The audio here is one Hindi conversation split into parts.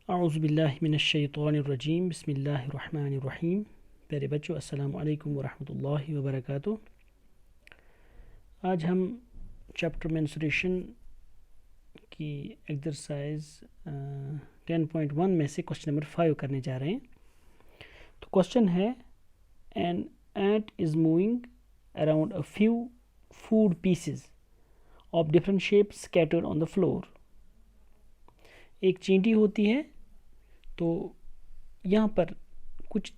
औज़ुबिल्लाहिमिनश्शैतानिर्रजीम बिस्मिल्लाहिर्रहमानिर्रहीम। प्यारे बच्चों, अस्सलामु अलैकुम वरहमतुल्लाहि वबरकातुह। आज हम चैप्टर मेंस्ट्रुएशन की एक्सरसाइज 10.1 में से क्वेश्चन नंबर 5 करने जा रहे हैं। तो क्वेश्चन है, an ant is moving around a few food pieces of different shapes scattered on the floor. एक चींटी होती है, तो यहाँ पर कुछ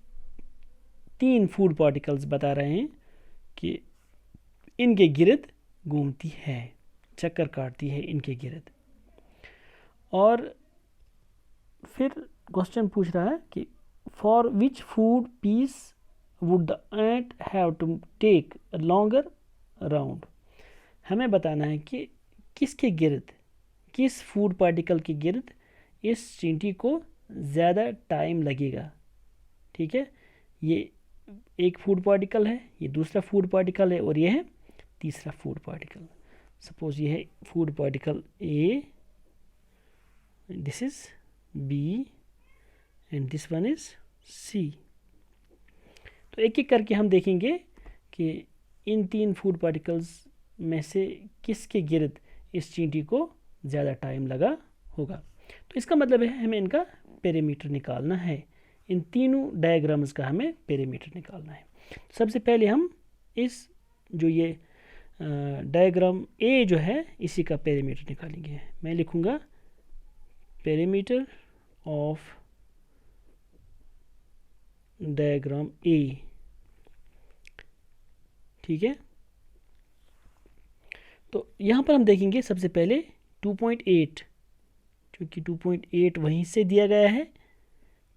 3 फूड पार्टिकल्स बता रहे हैं कि इनके गिर्द घूमती है, चक्कर काटती है इनके गिर्द। और फिर क्वेश्चन पूछ रहा है कि for which food piece would the ant have to take a longer round. हमें बताना है कि किसके गिर्द, किस फूड पार्टिकल के गिर्द इस चींटी को ज़्यादा टाइम लगेगा। ठीक है, ये एक फूड पार्टिकल है, ये दूसरा फूड पार्टिकल है और ये है तीसरा फूड पार्टिकल। सपोज ये है food particle A, this is B and this one is C. तो एक एक करके हम देखेंगे कि इन 3 फूड पार्टिकल्स में से किसके गिर्द इस चींटी को ज़्यादा टाइम लगा होगा। तो इसका मतलब है हमें इनका पेरीमीटर निकालना है। इन तीनों डायग्राम्स का हमें पेरीमीटर निकालना है। सबसे पहले हम इस जो ये डायग्राम ए जो है इसी का पेरीमीटर निकालेंगे। मैं लिखूँगा पेरीमीटर ऑफ डायग्राम ए। ठीक है, तो यहाँ पर हम देखेंगे सबसे पहले 2.8, क्योंकि 2.8 वहीं से दिया गया है,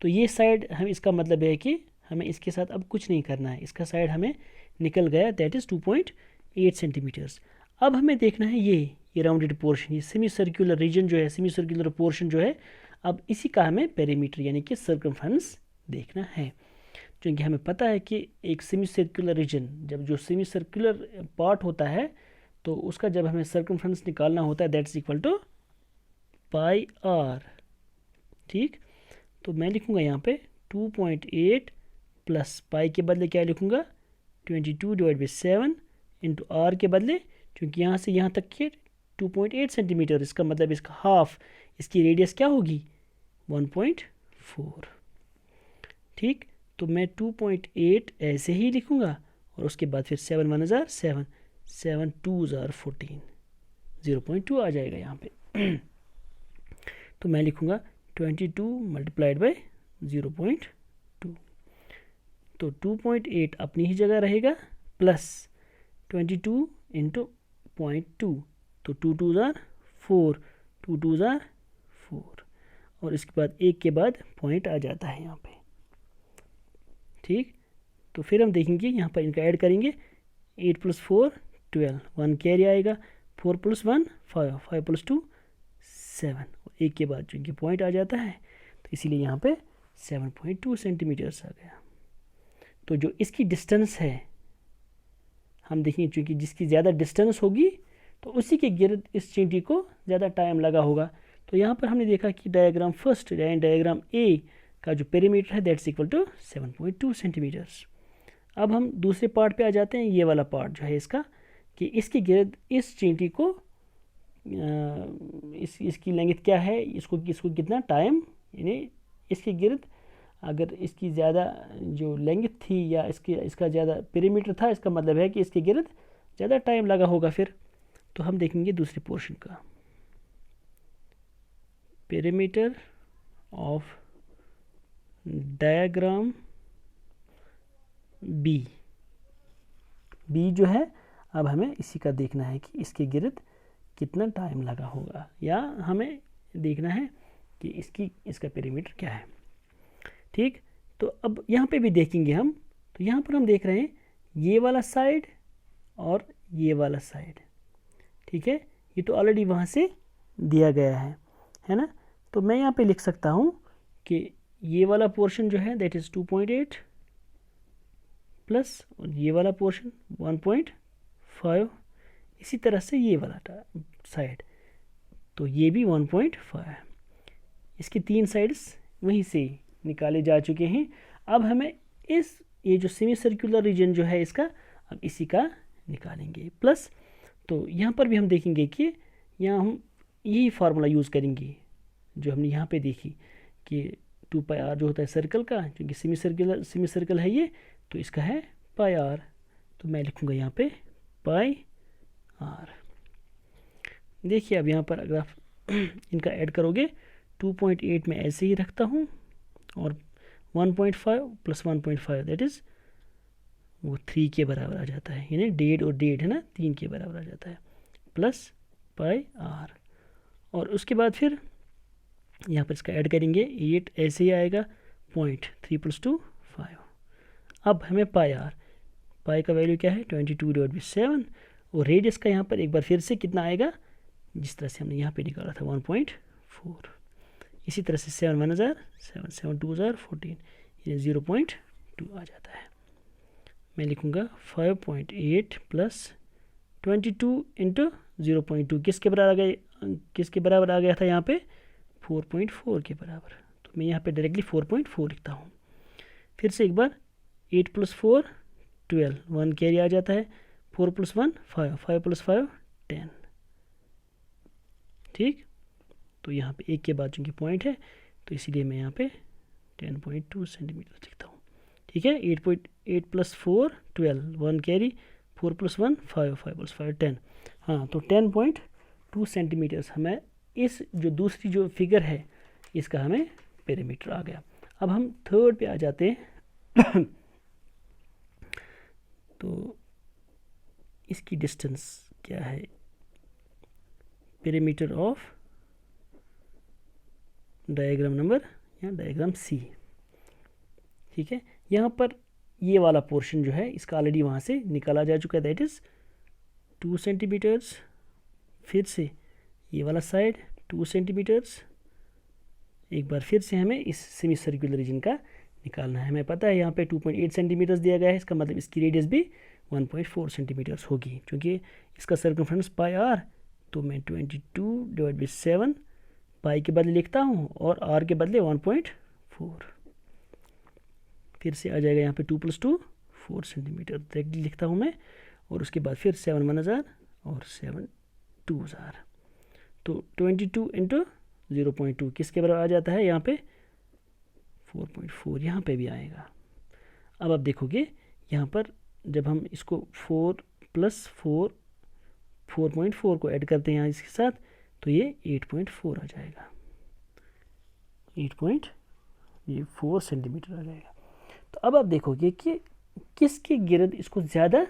तो ये साइड हम, इसका मतलब है कि हमें इसके साथ अब कुछ नहीं करना है, इसका साइड हमें निकल गया, दैट इज़ 2.8 सेंटीमीटर्स। अब हमें देखना है ये राउंडेड पोर्शन, ये सेमी सर्कुलर रीजन जो है, सेमी सर्कुलर पोर्शन जो है, अब इसी का हमें पेरीमीटर यानी कि सर्कमफ्रेंस देखना है। क्योंकि हमें पता है कि एक सेमी सर्कुलर रीजन, जब जो सेमी सर्कुलर पार्ट होता है तो उसका जब हमें सर्कमफ्रेंस निकालना होता है, that's equal to pi r. ठीक, तो मैं लिखूँगा यहाँ पे 2.8 प्लस पाई के बदले क्या लिखूँगा 22 डिवाइड बाई 7 इंटू आर के बदले, क्योंकि यहाँ से यहाँ तक के 2.8 सेंटीमीटर, इसका मतलब इसका हाफ, इसकी रेडियस क्या होगी 1.4। ठीक, तो मैं 2.8 ऐसे ही लिखूँगा और उसके बाद फिर 7 1 जार 7, 7 2 जार 14, 0.2 आ जाएगा यहाँ पे। तो मैं लिखूँगा 22 मल्टीप्लाइड बाई 0.2, तो 2.8 अपनी ही जगह रहेगा, प्लस 22 इंटू 0.2, तो 2 2 जार 4, 2 2 जार 4, और इसके बाद एक के बाद पॉइंट आ जाता है यहाँ पे। ठीक, तो फिर हम देखेंगे यहाँ पर इनका ऐड करेंगे, 8 + 4 12, 1 कैरी आएगा, 4 + 1 5, 5 + 2 7, एक के बाद चूँकि पॉइंट आ जाता है तो इसीलिए यहाँ पे 7.2 सेंटीमीटर्स आ गया। तो जो इसकी डिस्टेंस है हम देखेंगे, चूँकि जिसकी ज़्यादा डिस्टेंस होगी तो उसी के गिर्द इस चींटी को ज़्यादा टाइम लगा होगा। तो यहाँ पर हमने देखा कि डायग्राम फर्स्ट डायग्राम ए का जो पेरीमीटर है दैट्स इक्वल टू 7.2 सेंटीमीटर्स। अब हम दूसरे पार्ट पे आ जाते हैं, ये वाला पार्ट जो है इसका, कि इसके गिर्द इस चींटी को इसकी लेंथ क्या है, इसको कितना टाइम, यानी इसके गिर्द अगर इसकी ज़्यादा जो लेंथ थी या इसका ज़्यादा पेरीमीटर था, इसका मतलब है कि इसके गिर्द ज़्यादा टाइम लगा होगा। फिर तो हम देखेंगे दूसरे पोर्शन का पेरीमीटर ऑफ डायग्राम बी जो है, अब हमें इसी का देखना है कि इसके गिर्द कितना टाइम लगा होगा, या हमें देखना है कि इसका पेरीमीटर क्या है। ठीक, तो अब यहाँ पे भी देखेंगे हम, तो यहाँ पर हम देख रहे हैं ये वाला साइड और ये वाला साइड। ठीक है, ये तो ऑलरेडी वहाँ से दिया गया है ना। तो मैं यहाँ पे लिख सकता हूँ कि ये वाला पोर्शन जो है दैट इज़ 2.8 प्लस और ये वाला पोर्शन 1.5, इसी तरह से ये वाला साइड, तो ये भी 1.5 है। इसके 3 साइड्स वहीं से निकाले जा चुके हैं। अब हमें ये जो सेमी सर्कुलर रीजन जो है इसका, अब इसी का निकालेंगे प्लस। तो यहाँ पर भी हम देखेंगे कि यहाँ हम यही फार्मूला यूज़ करेंगे जो हमने यहाँ पे देखी कि 2πr जो होता है सर्कल का, क्योंकि सेमी सर्कल है ये, तो इसका है πr। तो मैं लिखूँगा यहाँ पे πr। देखिए अब यहाँ पर अगर आप इनका ऐड करोगे 2.8 में ऐसे ही रखता हूँ, और 1.5 प्लस 1.5 दैट इज़ वो 3 के बराबर आ जाता है, यानी 1.5 और 1.5 है ना, 3 के बराबर आ जाता है, प्लस πr। और उसके बाद फिर यहाँ पर इसका ऐड करेंगे 8 ऐसे ही आएगा, 0.3 + 2 5। अब हमें पाई का वैल्यू क्या है 22/7, और रेडियस का यहाँ पर एक बार फिर से कितना आएगा, जिस तरह से हमने यहाँ पे निकाला था 1.4। इसी तरह से 7 1 जार 7 7 2 जार 14, ये 0.2 आ जाता है। मैं लिखूँगा 5.8 प्लस 22 इंटू 0.2 किसके बराबर आ गया था यहाँ पे 4.4 के बराबर। तो मैं यहाँ पे डायरेक्टली 4.4 लिखता हूँ। फिर से एक बार 8 + 4 12, 1 कैरी आ जाता है, 4 + 1 5, 5 + 5 10। ठीक, तो यहाँ पे एक के बाद चूँकि पॉइंट है तो इसीलिए मैं यहाँ पे 10.2 सेंटीमीटर लिखता हूँ। ठीक है, 8 + 4 12, 1 कैरी, 4 + 1 5, 5 + 5 10। हाँ, तो 10.2 सेंटीमीटर्स हमें इस जो दूसरी जो फिगर है इसका हमें पेरीमीटर आ गया। अब हम थर्ड पे आ जाते हैं। तो इसकी डिस्टेंस क्या है, पेरीमीटर ऑफ डायग्राम नंबर या डायग्राम सी। ठीक है, यहाँ पर ये वाला पोर्शन जो है इसका ऑलरेडी वहाँ से निकाला जा चुका है, दैट इज़ 2 सेंटीमीटर्स। फिर से ये वाला साइड 2 सेंटीमीटर्स। एक बार फिर से हमें इस सेमी सर्कुलर रीजन का निकालना है। हमें पता है यहाँ पे 2.8 सेंटीमीटर्स दिया गया है, इसका मतलब इसकी रेडियस भी 1.4 सेंटीमीटर्स होगी, क्योंकि इसका सर्कमफ्रेंस πr। तो मैं 22/7 पाई के बदले लिखता हूँ और r के बदले 1.4। फिर से आ जाएगा यहाँ पे 2 + 2 4 सेंटीमीटर डायरेक्टली लिखता हूँ मैं, और उसके बाद फिर 7 1 जार और 7 2 जार। तो 22 इंटू 0.2 किसके बराबर आ जाता है यहाँ पे 4.4, यहाँ पे भी आएगा। अब आप देखोगे यहाँ पर जब हम इसको 4 + 4 4.4 को ऐड करते हैं यहाँ इसके साथ, तो ये 8.4 आ जाएगा, 8.4 सेंटीमीटर आ जाएगा। तो अब आप देखोगे कि किसके गिर्द इसको ज़्यादा,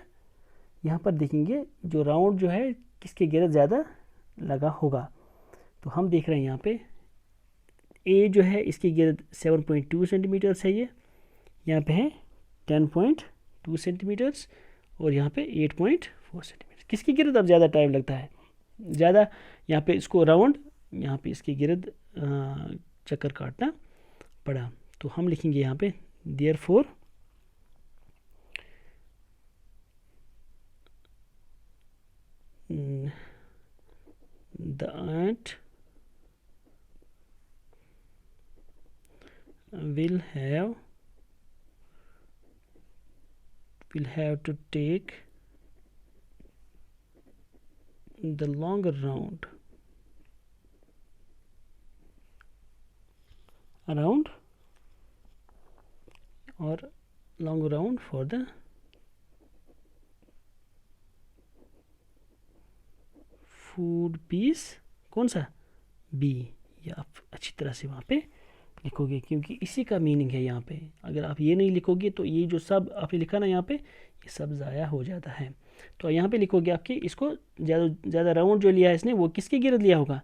यहाँ पर देखेंगे जो राउंड जो है किसके गिर्द ज़्यादा लगा होगा। तो हम देख रहे हैं यहाँ पे ए जो है इसके गिर्द 7.2 सेंटीमीटर्स है, ये यहाँ पे है 10.2 सेंटीमीटर्स, और यहाँ पे 8.4 सेंटीमीटर। किसके गिर्द अब ज़्यादा टाइम लगता है, ज़्यादा यहाँ पे इसको राउंड, यहाँ पे इसके गिर्द चक्कर काटना पड़ा। तो हम लिखेंगे यहाँ पे therefore the ant will have to take the longer round around or long round for the food piece, कौन सा बी। ये आप अच्छी तरह से वहाँ पे लिखोगे, क्योंकि इसी का मीनिंग है यहाँ पे। अगर आप ये नहीं लिखोगे तो ये जो सब आपने लिखा ना यहाँ पे, ये सब ज़ाया हो जाता है। तो यहाँ पे लिखोगे आपके इसको ज़्यादा राउंड जो लिया है इसने, वो किसके गिर्द लिया होगा,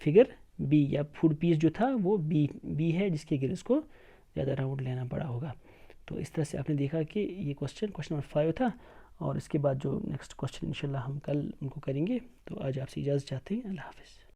फिगर बी, या फूड पीस जो था वो बी है, जिसके गिर्द इसको ज़्यादा राउंड लेना पड़ा होगा। तो इस तरह से आपने देखा कि ये क्वेश्चन नंबर 5 था, और इसके बाद जो नेक्स्ट क्वेश्चन इंशाल्लाह हम कल उनको करेंगे। तो आज आपसे इजाज़त चाहते हैं, अल्लाह हाफ़िज़।